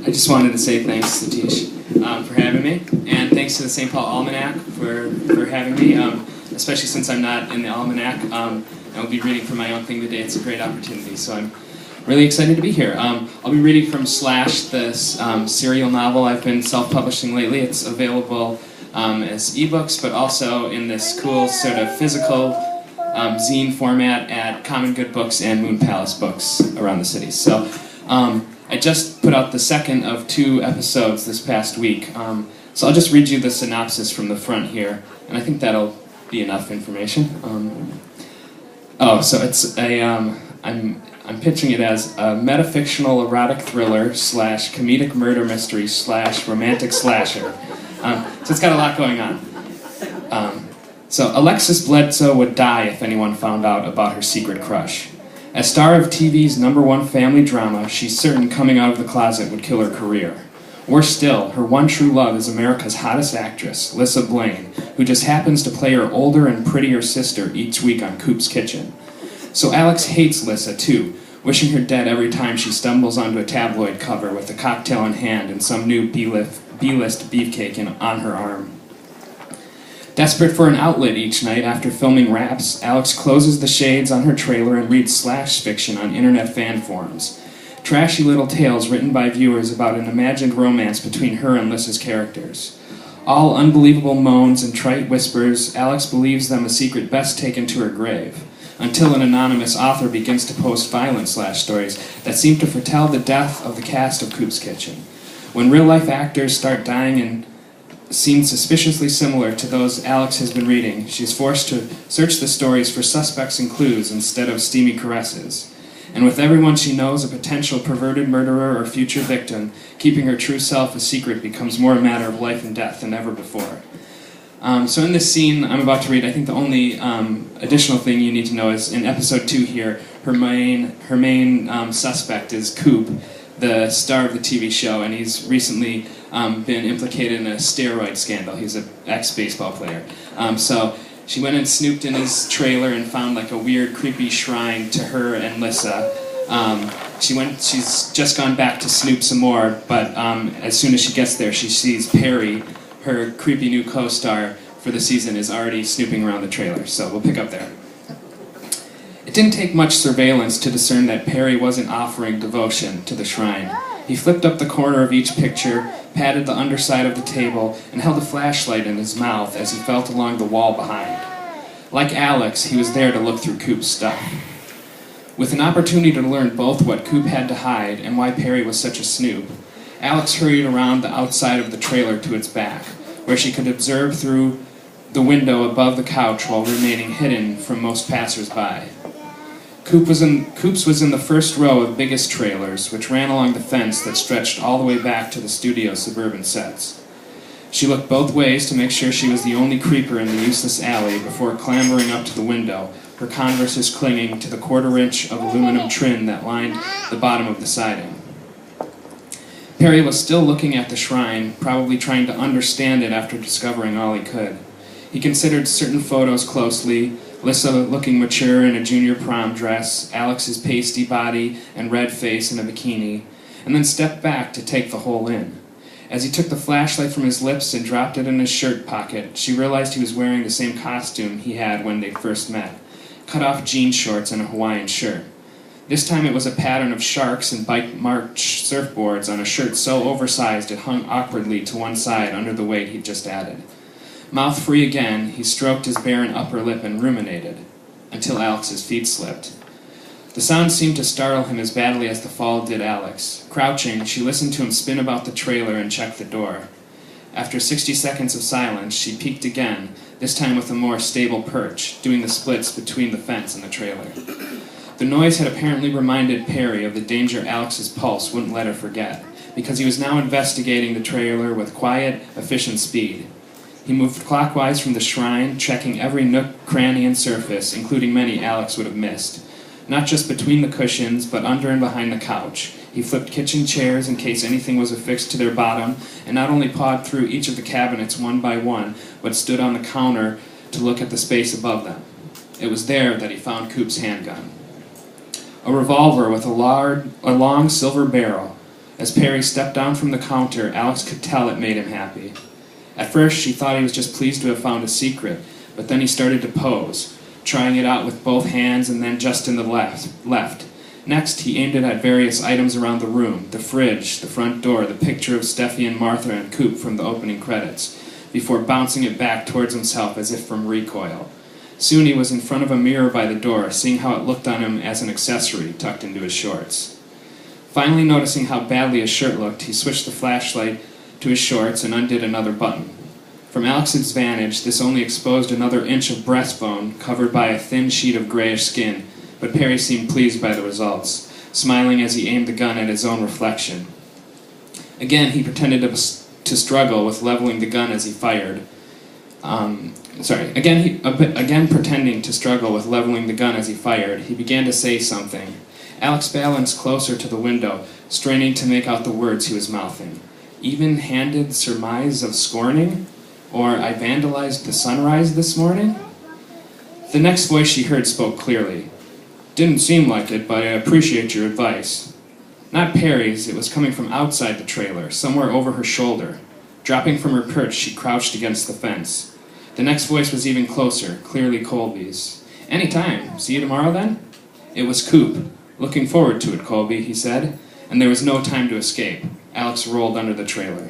I just wanted to say thanks, Satish, for having me, and thanks to the Saint Paul Almanac for having me, especially since I'm not in the Almanac. I'll be reading from my own thing today. It's a great opportunity, so I'm really excited to be here. I'll be reading from Slash, this serial novel I've been self-publishing lately. It's available as ebooks, but also in this cool sort of physical zine format at Common Good Books and Moon Palace Books around the city. So I just put out the second of 2 episodes this past week. So I'll just read you the synopsis from the front here, and I think that'll be enough information. So it's a I'm pitching it as a metafictional erotic thriller / comedic murder mystery / romantic slasher. So it's got a lot going on. So Alexis Bledsoe would die if anyone found out about her secret crush. As star of TV's #1 family drama, she's certain coming out of the closet would kill her career. Worse still, her one true love is America's hottest actress, Lissa Blaine, who just happens to play her older and prettier sister each week on Coop's Kitchen. So Alex hates Lissa too, wishing her dead every time she stumbles onto a tabloid cover with a cocktail in hand and some new B-list beefcake on her arm. Desperate for an outlet each night after filming Raps, Alex closes the shades on her trailer and reads Slash fiction on internet fan forums. Trashy little tales written by viewers about an imagined romance between her and Lissa's characters. All unbelievable moans and trite whispers, Alex believes them a secret best taken to her grave, until an anonymous author begins to post violent Slash stories that seem to foretell the death of the cast of Coop's Kitchen. When real-life actors start dying and seem suspiciously similar to those Alex has been reading, she's forced to search the stories for suspects and clues instead of steamy caresses. And with everyone she knows a potential perverted murderer or future victim, keeping her true self a secret becomes more a matter of life and death than ever before. So in this scene I'm about to read, I think the only additional thing you need to know is in episode 2 here, her main suspect is Coop, the star of the TV show, and he's recently been implicated in a steroid scandal. He's an ex-baseball player. So she went and snooped in his trailer and found like a weird, creepy shrine to her and Lissa. She's just gone back to snoop some more, but as soon as she gets there, she sees Perry, her creepy new co-star for the season, is already snooping around the trailer. So we'll pick up there. It didn't take much surveillance to discern that Perry wasn't offering devotion to the shrine. He flipped up the corner of each picture, patted the underside of the table, and held a flashlight in his mouth as he felt along the wall behind. Like Alex, he was there to look through Coop's stuff. With an opportunity to learn both what Coop had to hide and why Perry was such a snoop, Alex hurried around the outside of the trailer to its back, where she could observe through the window above the couch while remaining hidden from most passers-by. Coop's was in the first row of biggest trailers, which ran along the fence that stretched all the way back to the studio's suburban sets. She looked both ways to make sure she was the only creeper in the useless alley before clambering up to the window, her Converses clinging to the 1/4 inch of aluminum trim that lined the bottom of the siding. Perry was still looking at the shrine, probably trying to understand it after discovering all he could. He considered certain photos closely, Lissa looking mature in a junior prom dress, Alex's pasty body and red face in a bikini, and then stepped back to take the whole in. As he took the flashlight from his lips and dropped it in his shirt pocket, she realized he was wearing the same costume he had when they first met, cut-off jean shorts and a Hawaiian shirt. This time it was a pattern of sharks and bike-marked surfboards on a shirt so oversized it hung awkwardly to one side under the weight he'd just added. Mouth free again, he stroked his barren upper lip and ruminated, until Alex's feet slipped. The sound seemed to startle him as badly as the fall did Alex. Crouching, she listened to him spin about the trailer and check the door. After 60 seconds of silence, she peeked again, this time with a more stable perch, doing the splits between the fence and the trailer. The noise had apparently reminded Perry of the danger Alex's pulse wouldn't let her forget, because he was now investigating the trailer with quiet, efficient speed. He moved clockwise from the shrine, checking every nook, cranny, and surface, including many Alex would have missed. Not just between the cushions, but under and behind the couch. He flipped kitchen chairs in case anything was affixed to their bottom, and not only pawed through each of the cabinets one by one, but stood on the counter to look at the space above them. It was there that he found Coop's handgun. A revolver with a long silver barrel. As Perry stepped down from the counter, Alex could tell it made him happy. At first, she thought he was just pleased to have found a secret, but then he started to pose, trying it out with both hands and then just in the left. Next, he aimed it at various items around the room, the fridge, the front door, the picture of Steffi and Martha and Coop from the opening credits, before bouncing it back towards himself as if from recoil. Soon he was in front of a mirror by the door, seeing how it looked on him as an accessory tucked into his shorts. Finally noticing how badly his shirt looked, he switched the flashlight to his shorts and undid another button. From Alex's vantage, this only exposed another inch of breastbone covered by a thin sheet of grayish skin, but Perry seemed pleased by the results, smiling as he aimed the gun at his own reflection. Again, he pretended to struggle with leveling the gun as he fired. Again pretending to struggle with leveling the gun as he fired, he began to say something. Alex balanced closer to the window, straining to make out the words he was mouthing. Even-handed surmise of scorning? Or I vandalized the sunrise this morning? The next voice she heard spoke clearly. Didn't seem like it, but I appreciate your advice. Not Perry's, it was coming from outside the trailer, somewhere over her shoulder. Dropping from her perch, she crouched against the fence. The next voice was even closer, clearly Colby's. Anytime. See you tomorrow, then? It was Coop. Looking forward to it, Colby, he said, and there was no time to escape. Alex rolled under the trailer.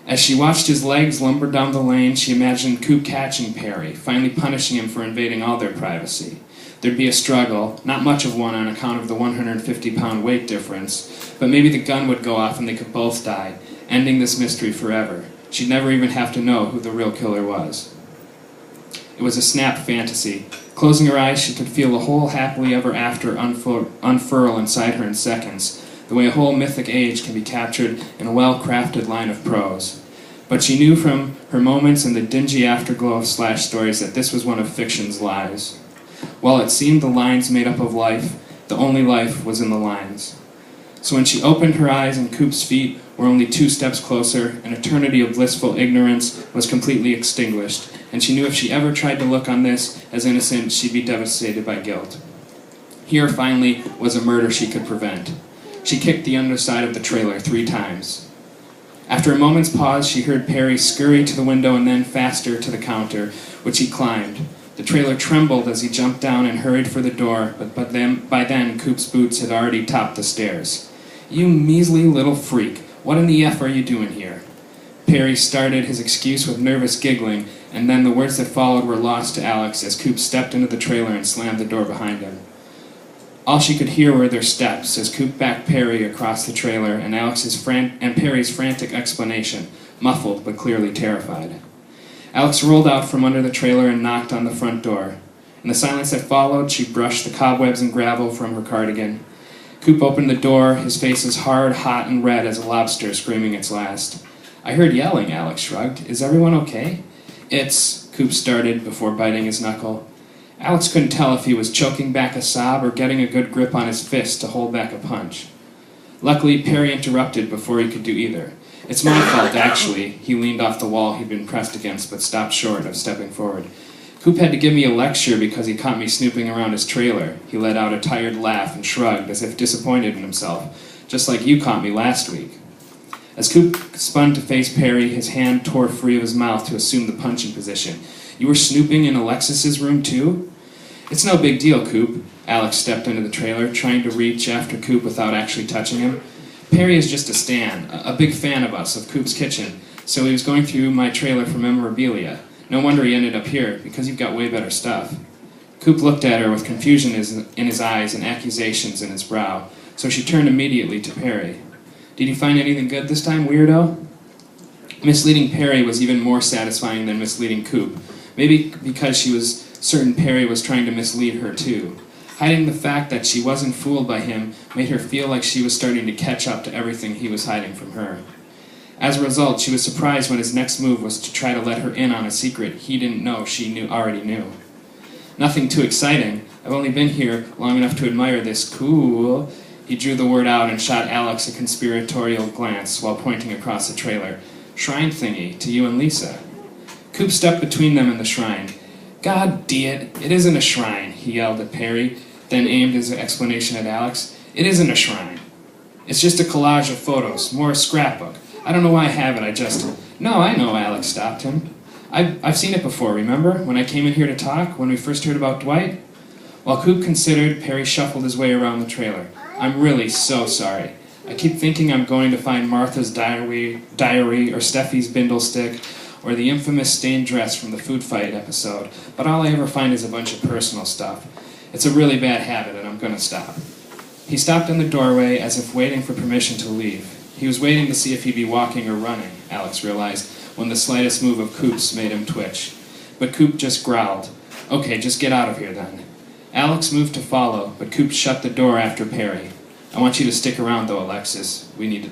As she watched his legs lumber down the lane, she imagined Coop catching Perry, finally punishing him for invading all their privacy. There'd be a struggle, not much of one on account of the 150-pound weight difference, but maybe the gun would go off and they could both die, ending this mystery forever. She'd never even have to know who the real killer was. It was a snap fantasy. Closing her eyes, she could feel the whole happily ever after unfurl inside her in seconds, the way a whole mythic age can be captured in a well-crafted line of prose. But she knew from her moments in the dingy afterglow of slash stories that this was one of fiction's lies. While it seemed the lines made up of life, the only life was in the lines. So when she opened her eyes and Coop's feet were only 2 steps closer, an eternity of blissful ignorance was completely extinguished, and she knew if she ever tried to look on this as innocent, she'd be devastated by guilt. Here, finally, was a murder she could prevent. She kicked the underside of the trailer 3 times. After a moment's pause, she heard Perry scurry to the window and then faster to the counter, which he climbed. The trailer trembled as he jumped down and hurried for the door, but by then Coop's boots had already topped the stairs. You measly little freak, what in the F are you doing here? Perry started his excuse with nervous giggling, and then the words that followed were lost to Alex as Coop stepped into the trailer and slammed the door behind him. All she could hear were their steps as Coop backed Perry across the trailer and Perry's frantic explanation, muffled but clearly terrified. Alex rolled out from under the trailer and knocked on the front door. In the silence that followed, she brushed the cobwebs and gravel from her cardigan. Coop opened the door, his face as hard, hot, and red as a lobster screaming its last. I heard yelling, Alex shrugged. Is everyone okay? It's... Coop started before biting his knuckle. Alex couldn't tell if he was choking back a sob or getting a good grip on his fist to hold back a punch. Luckily, Perry interrupted before he could do either. It's my fault, actually. He leaned off the wall he'd been pressed against, but stopped short of stepping forward. Coop had to give me a lecture because he caught me snooping around his trailer. He let out a tired laugh and shrugged, as if disappointed in himself, just like you caught me last week. As Coop spun to face Perry, his hand tore free of his mouth to assume the punching position. You were snooping in Alexis's room, too? It's no big deal, Coop. Alex stepped into the trailer, trying to reach after Coop without actually touching him. Perry is just a stan, a big fan of us, of Coop's kitchen, so he was going through my trailer for memorabilia. No wonder he ended up here, because you've got way better stuff. Coop looked at her with confusion in his eyes and accusations in his brow, so she turned immediately to Perry. Did you find anything good this time, weirdo? Misleading Perry was even more satisfying than misleading Coop, maybe because she was certain Perry was trying to mislead her too. Hiding the fact that she wasn't fooled by him made her feel like she was starting to catch up to everything he was hiding from her. As a result, she was surprised when his next move was to try to let her in on a secret he didn't know she already knew. Nothing too exciting. I've only been here long enough to admire this cool... He drew the word out and shot Alex a conspiratorial glance while pointing across the trailer. Shrine thingy, to you and Lisa. Coop stepped between them and the shrine. God damn it isn't a shrine, he yelled at Perry, then aimed his explanation at Alex. It isn't a shrine. It's just a collage of photos, more a scrapbook. I don't know why I have it, No, I know, Alex stopped him. I've seen it before, remember? When I came in here to talk, when we first heard about Dwight? While Coop considered, Perry shuffled his way around the trailer. I'm really so sorry. I keep thinking I'm going to find Martha's diary or Steffi's bindle stick, or the infamous stained dress from the food fight episode, but all I ever find is a bunch of personal stuff. It's a really bad habit, and I'm gonna stop. He stopped in the doorway as if waiting for permission to leave. He was waiting to see if he'd be walking or running, Alex realized, when the slightest move of Coop's made him twitch. But Coop just growled. Okay, just get out of here then. Alex moved to follow, but Coop shut the door after Perry. I want you to stick around though, Alexis. We need to